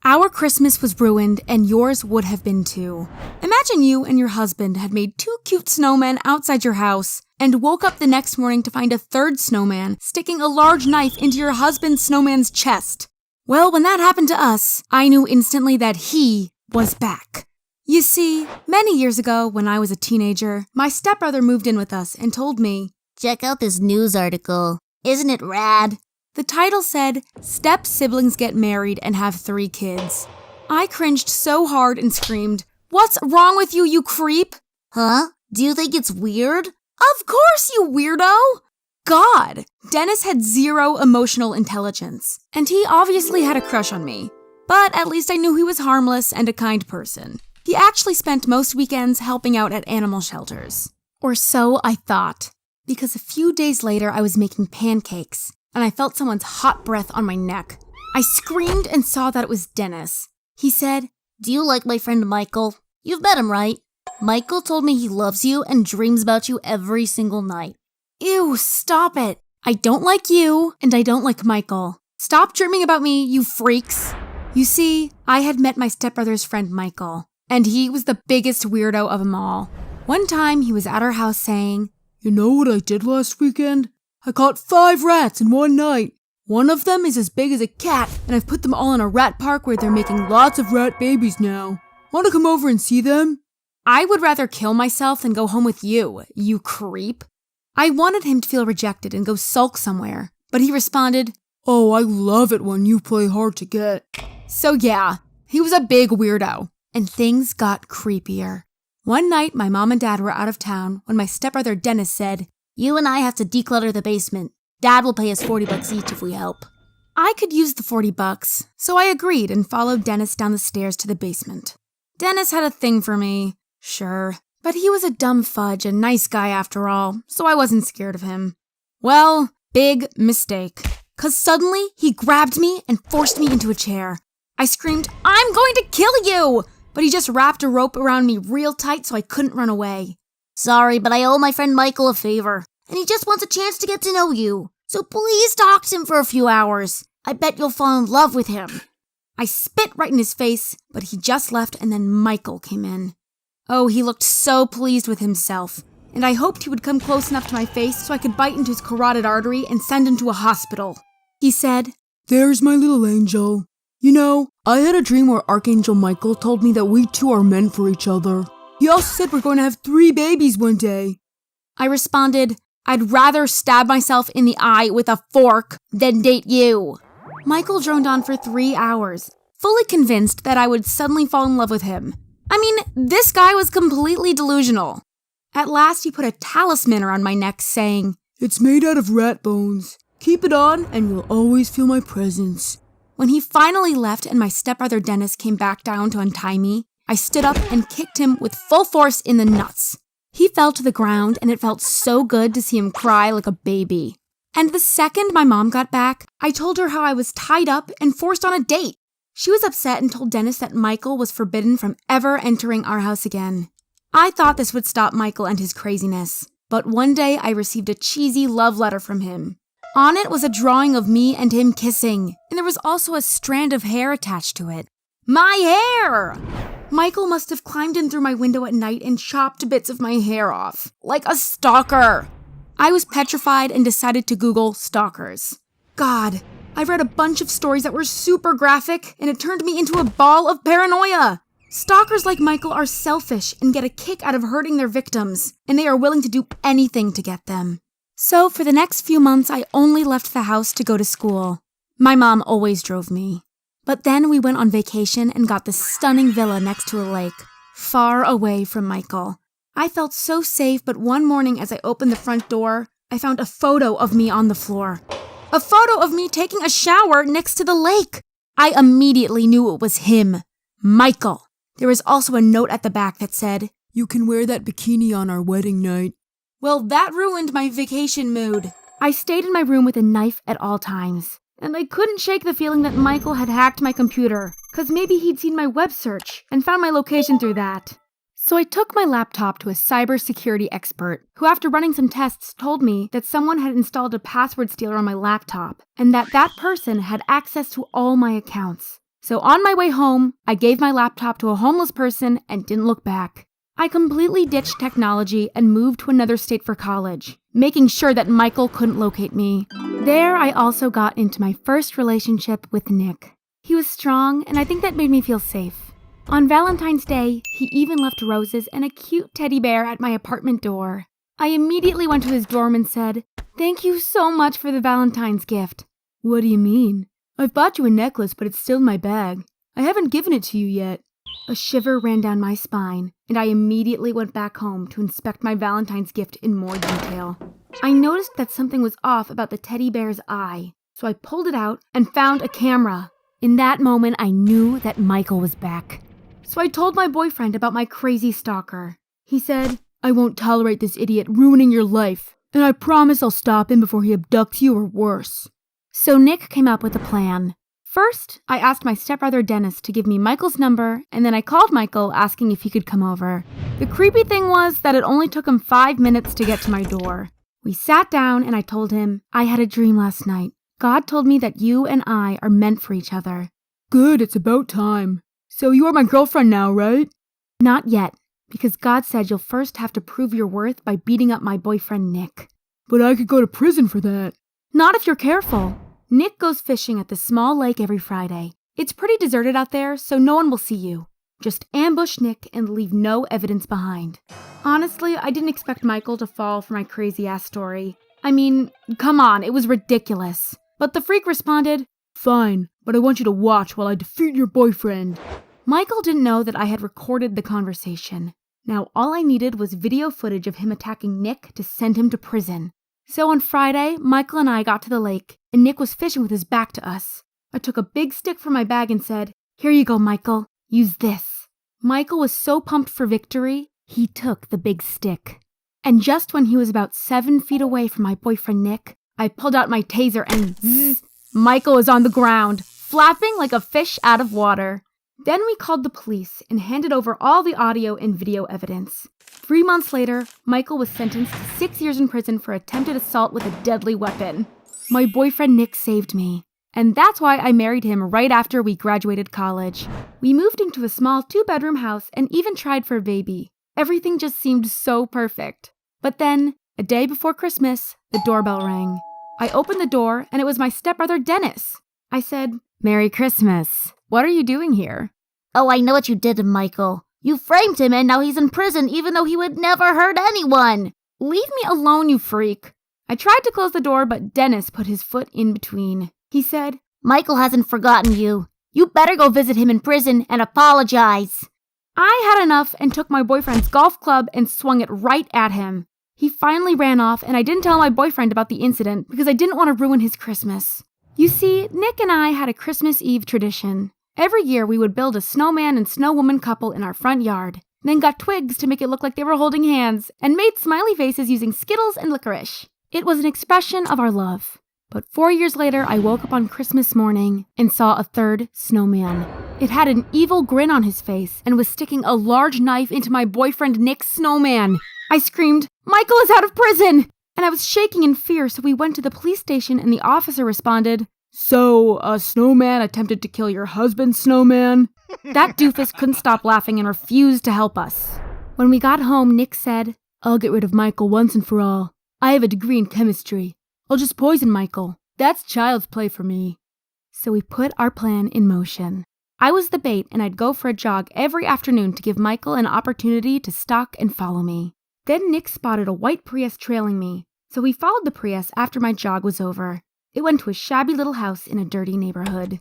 Our Christmas was ruined, and yours would have been too. Imagine you and your husband had made 2 cute snowmen outside your house and woke up the next morning to find a 3rd snowman sticking a large knife into your husband's snowman's chest. Well, when that happened to us, I knew instantly that he was back. You see, many years ago, when I was a teenager, my stepbrother moved in with us and told me, "Check out this news article. Isn't it rad?" The title said, "Step siblings get married and have 3 kids." I cringed so hard and screamed, "What's wrong with you, you creep?" Huh? Do you think it's weird? Of course, you weirdo! God, Dennis had 0 emotional intelligence, and he obviously had a crush on me. But at least I knew he was harmless and a kind person. He actually spent most weekends helping out at animal shelters. Or so I thought, because a few days later I was making pancakes, and I felt someone's hot breath on my neck. I screamed and saw that it was Dennis. He said, "Do you like my friend Michael? You've met him, right? Michael told me he loves you and dreams about you every single night." Ew, stop it. I don't like you, and I don't like Michael. Stop dreaming about me, you freaks. You see, I had met my stepbrother's friend Michael, and he was the biggest weirdo of them all. One time, he was at our house saying, "You know what I did last weekend? I caught 5 rats in one night. One of them is as big as a cat, and I've put them all in a rat park where they're making lots of rat babies now. Want to come over and see them?" I would rather kill myself than go home with you, you creep. I wanted him to feel rejected and go sulk somewhere, but he responded, "Oh, I love it when you play hard to get." So yeah, he was a big weirdo, and things got creepier. One night, my mom and dad were out of town when my stepbrother Dennis said, "You and I have to declutter the basement. Dad will pay us $40 each if we help." I could use the $40, so I agreed and followed Dennis down the stairs to the basement. Dennis had a thing for me, sure, but he was a dumb fudge, a nice guy after all, so I wasn't scared of him. Well, big mistake, 'cause suddenly he grabbed me and forced me into a chair. I screamed, "I'm going to kill you!" But he just wrapped a rope around me real tight so I couldn't run away. "Sorry, but I owe my friend Michael a favor, and he just wants a chance to get to know you. So please talk to him for a few hours. I bet you'll fall in love with him." I spit right in his face, but he just left and then Michael came in. Oh, he looked so pleased with himself, and I hoped he would come close enough to my face so I could bite into his carotid artery and send him to a hospital. He said, "There's my little angel. You know, I had a dream where Archangel Michael told me that we 2 are meant for each other. He also said we're going to have 3 babies one day." I responded, "I'd rather stab myself in the eye with a fork than date you." Michael droned on for 3 hours, fully convinced that I would suddenly fall in love with him. I mean, this guy was completely delusional. At last, he put a talisman around my neck saying, "It's made out of rat bones. Keep it on and you'll always feel my presence." When he finally left and my stepbrother Dennis came back down to untie me, I stood up and kicked him with full force in the nuts. He fell to the ground, and it felt so good to see him cry like a baby. And the second my mom got back, I told her how I was tied up and forced on a date. She was upset and told Dennis that Michael was forbidden from ever entering our house again. I thought this would stop Michael and his craziness, but one day I received a cheesy love letter from him. On it was a drawing of me and him kissing, and there was also a strand of hair attached to it. My hair! Michael must have climbed in through my window at night and chopped bits of my hair off, like a stalker. I was petrified and decided to Google stalkers. God, I read a bunch of stories that were super graphic, and it turned me into a ball of paranoia. Stalkers like Michael are selfish and get a kick out of hurting their victims, and they are willing to do anything to get them. So for the next few months, I only left the house to go to school. My mom always drove me. But then we went on vacation and got this stunning villa next to a lake, far away from Michael. I felt so safe, but one morning as I opened the front door, I found a photo of me on the floor. A photo of me taking a shower next to the lake. I immediately knew it was him, Michael. There was also a note at the back that said, "You can wear that bikini on our wedding night." Well, that ruined my vacation mood. I stayed in my room with a knife at all times, and I couldn't shake the feeling that Michael had hacked my computer, 'cause maybe he'd seen my web search and found my location through that. So I took my laptop to a cybersecurity expert, who after running some tests told me that someone had installed a password stealer on my laptop, and that that person had access to all my accounts. So on my way home, I gave my laptop to a homeless person and didn't look back. I completely ditched technology and moved to another state for college, making sure that Michael couldn't locate me. There, I also got into my first relationship with Nick. He was strong, and I think that made me feel safe. On Valentine's Day, he even left roses and a cute teddy bear at my apartment door. I immediately went to his dorm and said, "Thank you so much for the Valentine's gift." "What do you mean? I've bought you a necklace, but it's still in my bag. I haven't given it to you yet." A shiver ran down my spine, and I immediately went back home to inspect my Valentine's gift in more detail. I noticed that something was off about the teddy bear's eye, so I pulled it out and found a camera. In that moment, I knew that Michael was back. So I told my boyfriend about my crazy stalker. He said, "I won't tolerate this idiot ruining your life, and I promise I'll stop him before he abducts you or worse." So Nick came up with a plan. First, I asked my stepbrother Dennis to give me Michael's number, and then I called Michael asking if he could come over. The creepy thing was that it only took him 5 minutes to get to my door. We sat down and I told him, "I had a dream last night. God told me that you and I are meant for each other." "Good, it's about time. So you are my girlfriend now, right?" "Not yet, because God said you'll first have to prove your worth by beating up my boyfriend Nick." "But I could go to prison for that." "Not if you're careful. Nick goes fishing at the small lake every Friday. It's pretty deserted out there, so no one will see you. Just ambush Nick and leave no evidence behind." Honestly, I didn't expect Michael to fall for my crazy-ass story. I mean, come on, it was ridiculous. But the freak responded, "Fine, but I want you to watch while I defeat your boyfriend." Michael didn't know that I had recorded the conversation. Now all I needed was video footage of him attacking Nick to send him to prison. So on Friday, Michael and I got to the lake, and Nick was fishing with his back to us. I took a big stick from my bag and said, "Here you go, Michael. Use this." Michael was so pumped for victory, he took the big stick. And just when he was about 7 feet away from my boyfriend Nick, I pulled out my taser and zzz, Michael was on the ground, flapping like a fish out of water. Then we called the police and handed over all the audio and video evidence. 3 months later, Michael was sentenced to 6 years in prison for attempted assault with a deadly weapon. My boyfriend Nick saved me, and that's why I married him right after we graduated college. We moved into a small 2-bedroom house and even tried for a baby. Everything just seemed so perfect. But then, a day before Christmas, the doorbell rang. I opened the door, and it was my stepbrother Dennis. I said, "Merry Christmas. What are you doing here?" "Oh, I know what you did to Michael. You framed him and now he's in prison even though he would never hurt anyone." "Leave me alone, you freak." I tried to close the door, but Dennis put his foot in between. He said, "Michael hasn't forgotten you. You better go visit him in prison and apologize." I had enough and took my boyfriend's golf club and swung it right at him. He finally ran off, and I didn't tell my boyfriend about the incident because I didn't want to ruin his Christmas. You see, Nick and I had a Christmas Eve tradition. Every year we would build a snowman and snowwoman couple in our front yard, then got twigs to make it look like they were holding hands, and made smiley faces using Skittles and licorice. It was an expression of our love. But 4 years later, I woke up on Christmas morning and saw a third snowman. It had an evil grin on his face and was sticking a large knife into my boyfriend Nick's snowman. I screamed, "Michael is out of prison!" And I was shaking in fear, so we went to the police station and the officer responded, "So, a snowman attempted to kill your husband's snowman?" That doofus couldn't stop laughing and refused to help us. When we got home, Nick said, "I'll get rid of Michael once and for all. I have a degree in chemistry. I'll just poison Michael. That's child's play for me." So we put our plan in motion. I was the bait, and I'd go for a jog every afternoon to give Michael an opportunity to stalk and follow me. Then Nick spotted a white Prius trailing me, so we followed the Prius after my jog was over. It went to a shabby little house in a dirty neighborhood.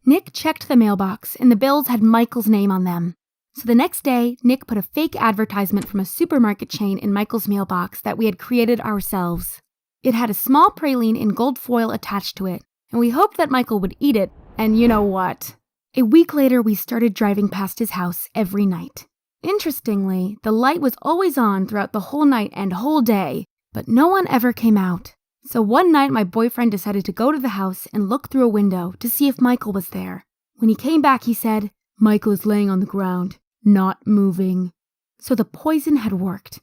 Nick checked the mailbox, and the bills had Michael's name on them. So the next day, Nick put a fake advertisement from a supermarket chain in Michael's mailbox that we had created ourselves. It had a small praline in gold foil attached to it, and we hoped that Michael would eat it, and you know what? A week later, we started driving past his house every night. Interestingly, the light was always on throughout the whole night and whole day, but no one ever came out. So one night, my boyfriend decided to go to the house and look through a window to see if Michael was there. When he came back, he said, "Michael is laying on the ground, not moving." So the poison had worked.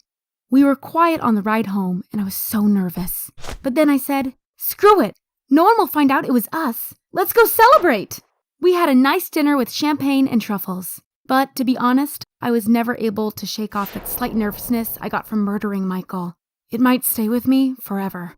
We were quiet on the ride home, and I was so nervous. But then I said, "Screw it. No one will find out it was us. Let's go celebrate." We had a nice dinner with champagne and truffles. But to be honest, I was never able to shake off that slight nervousness I got from murdering Michael. It might stay with me forever.